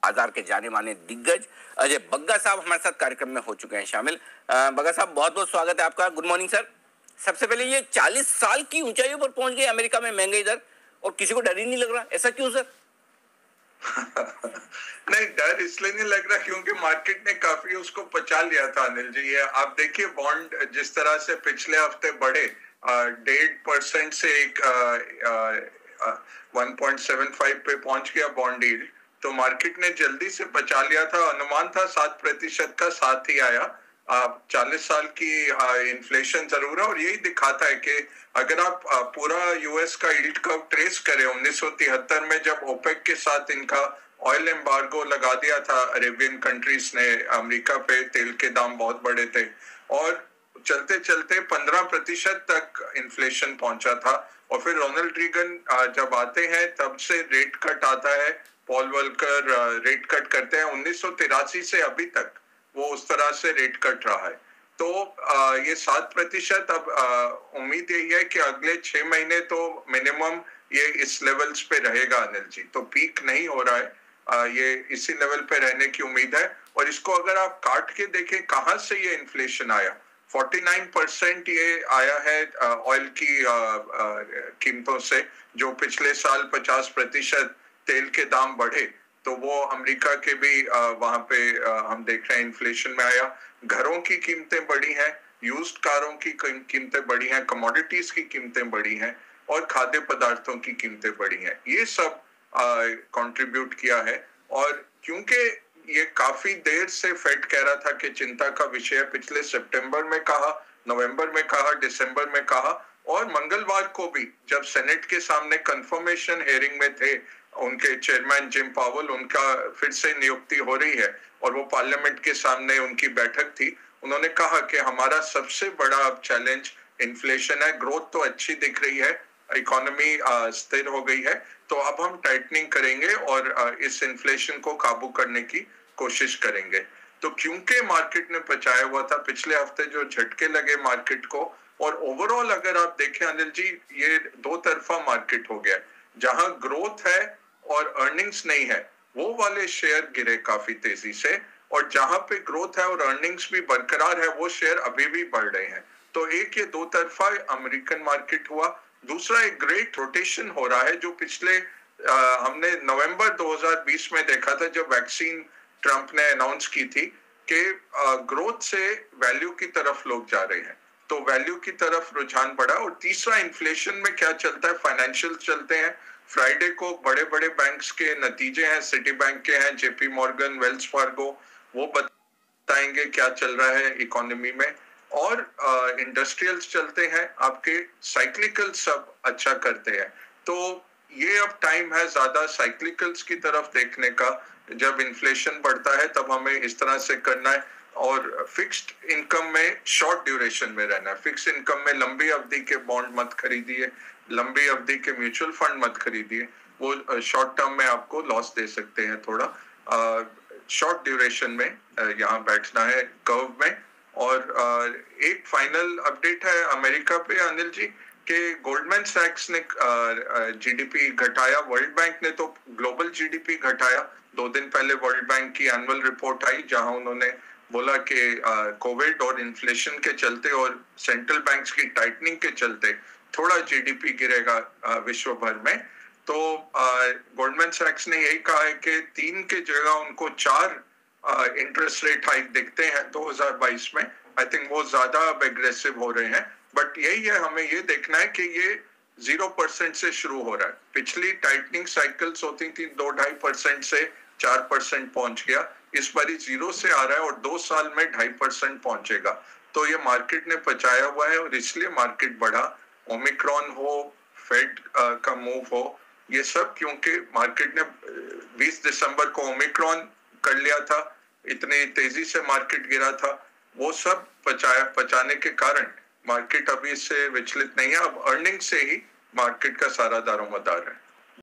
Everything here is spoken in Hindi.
बाजार के जाने माने दिग्गज अजय बग्गा साहब हमारे साथ कार्यक्रम में हो चुके हैं शामिल। बग्गा साहब, बहुत बहुत स्वागत है आपका। Good morning sir. सबसे पहले, ये 40 साल की ऊंचाइयों पर पहुंच गई अमेरिका में महंगाई दर और किसी को डर ही नहीं लग रहा, ऐसा क्यों सर? नहीं, डर इसलिए नहीं लग रहा क्योंकि मार्केट ने काफी उसको पचा लिया था अनिल जी। ये आप देखिए, बॉन्ड जिस तरह से पिछले हफ्ते बढ़े 1.5% से एक 1.75 पे पहुंच गया बॉन्ड यील्ड, तो मार्केट ने जल्दी से बचा लिया था। अनुमान था 7% का, साथ ही आया। 40 साल की इन्फ्लेशन जरूर है और यही दिखाता है कि अगर आप पूरा यूएस का यील्ड कर्व ट्रेस करें, 1973 में जब ओपेक के साथ इनका ऑयल एम्बार्गो लगा दिया था अरेबियन कंट्रीज ने अमेरिका पे, तेल के दाम बहुत बड़े थे और चलते चलते 15% तक इन्फ्लेशन पहुंचा था। और फिर रोनाल्ड रीगन जब आते हैं तब से रेट कट आता है, पॉल वॉलकर रेट कट करते हैं। 1983 से अभी तक वो उस तरह से रेट कट रहा है। तो ये 7%। अब उम्मीद यही है कि अगले 6 महीने तो मिनिमम ये इस लेवल्स पे रहेगा अनिल जी। तो पीक नहीं हो रहा है, ये इसी लेवल पे रहने की उम्मीद है। और इसको अगर आप काट के देखें कहां से ये इन्फ्लेशन आया, 49% ये आया है ऑयल की कीमतों से। जो पिछले साल 50% तेल के दाम बढ़े तो वो अमेरिका के भी वहां पे हम देख रहे हैं इन्फ्लेशन में आया। घरों की कीमतें बढ़ी हैं, यूज्ड कारों की कीमतें बढ़ी हैं, कमोडिटीज की कीमतें बढ़ी हैं और खाद्य पदार्थों की कीमतें बढ़ी हैं। ये सब कंट्रीब्यूट किया है। और क्योंकि ये काफी देर से फेड कह रहा था कि चिंता का विषय, पिछले सितंबर में कहा, नवंबर में कहा, दिसंबर में कहा और मंगलवार को भी जब सेनेट के सामने कंफर्मेशन हियरिंग में थे उनके चेयरमैन जिम पावेल, उनका फिर से नियुक्ति हो रही है और वो पार्लियामेंट के सामने उनकी बैठक थी। उन्होंने कहा कि हमारा सबसे बड़ा अब चैलेंज इन्फ्लेशन है। ग्रोथ तो अच्छी दिख रही है, इकोनॉमी स्थिर हो गई है, तो अब हम टाइटनिंग करेंगे और इस इन्फ्लेशन को काबू करने की कोशिश करेंगे। तो क्योंकि मार्केट ने बचाया हुआ था पिछले हफ्ते जो झटके लगे मार्केट को, और ओवरऑल अगर आप देखें अनिल जी, ये दो तरफा मार्केट हो गया। जहां ग्रोथ है और अर्निंग्स नहीं है वो वाले शेयर गिरे काफी तेजी से, और जहां पे ग्रोथ है और अर्निंग्स भी बरकरार है वो शेयर अभी भी बढ़ रहे हैं। तो एक ये दो तरफा अमेरिकन मार्केट हुआ। दूसरा, एक ग्रेट रोटेशन हो रहा है जो पिछले हमने नवंबर 2020 में देखा था जब वैक्सीन ट्रंप ने अनाउंस की थी कि ग्रोथ से वैल्यू की तरफ लोग जा रहे हैं, तो वैल्यू की तरफ रुझान बढ़ा। और तीसरा, इन्फ्लेशन में क्या चलता है, फाइनेंशियल चलते हैं। फ्राइडे को बड़े बड़े बैंक्स के नतीजे हैं, सिटी बैंक के हैं, जेपी मॉर्गन, वेल्स फार्गो, वो बताएंगे क्या चल रहा है इकोनॉमी में। और इंडस्ट्रियल्स चलते हैं, आपके साइक्लिकल सब अच्छा करते हैं। तो ये अब टाइम है ज्यादा साइक्लिकल्स की तरफ देखने का। जब इन्फ्लेशन बढ़ता है तब हमें इस तरह से करना है और फिक्स्ड इनकम में शॉर्ट ड्यूरेशन में रहना है। फिक्स्ड इनकम में लंबी अवधि के बॉन्ड मत खरीदिए, लंबी अवधि के म्यूचुअल फंड मत खरीदिए, वो शॉर्ट टर्म में आपको लॉस दे सकते हैं थोड़ा। शॉर्ट ड्यूरेशन में यहाँ बैठना है कर्व में। और एक फाइनल अपडेट है अमेरिका पे अनिल जी कि गोल्डमैन सैक्स ने जीडीपी घटाया, वर्ल्ड बैंक ने तो ग्लोबल जीडीपी घटाया। 2 दिन पहले वर्ल्ड बैंक की एनुअल रिपोर्ट आई जहां उन्होंने बोला कि कोविड और इन्फ्लेशन के चलते और सेंट्रल बैंक्स की टाइटनिंग के चलते थोड़ा जीडीपी गिरेगा विश्व भर में। तो गोल्डमैन सैक्स ने यही कहा है कि 3 के जगह उनको 4 इंटरेस्ट रेट हाइक दिखते हैं 2022 में। आई थिंक वो ज्यादा अब एग्रेसिव हो रहे हैं, बट यही है, हमें ये देखना है कि ये 0% से शुरू हो रहा है। पिछली टाइटनिंग साइकिल्स होती थी 2-2.5% से 4% पहुंच गया, इस बार 0 से आ रहा है और 2 साल में 2.5% पहुंचेगा। तो ये मार्केट ने पचाया हुआ है और इसलिए मार्केट बढ़ा। ओमिक्रॉन हो, फेड का मूव हो, ये सब क्योंकि मार्केट ने 20 दिसंबर को ओमिक्रॉन कर लिया था, इतनी तेजी से मार्केट गिरा था, वो सब पचाने के कारण मार्केट अभी इससे विचलित नहीं है। अब अर्निंग से ही मार्केट का सारा दारोमदार है।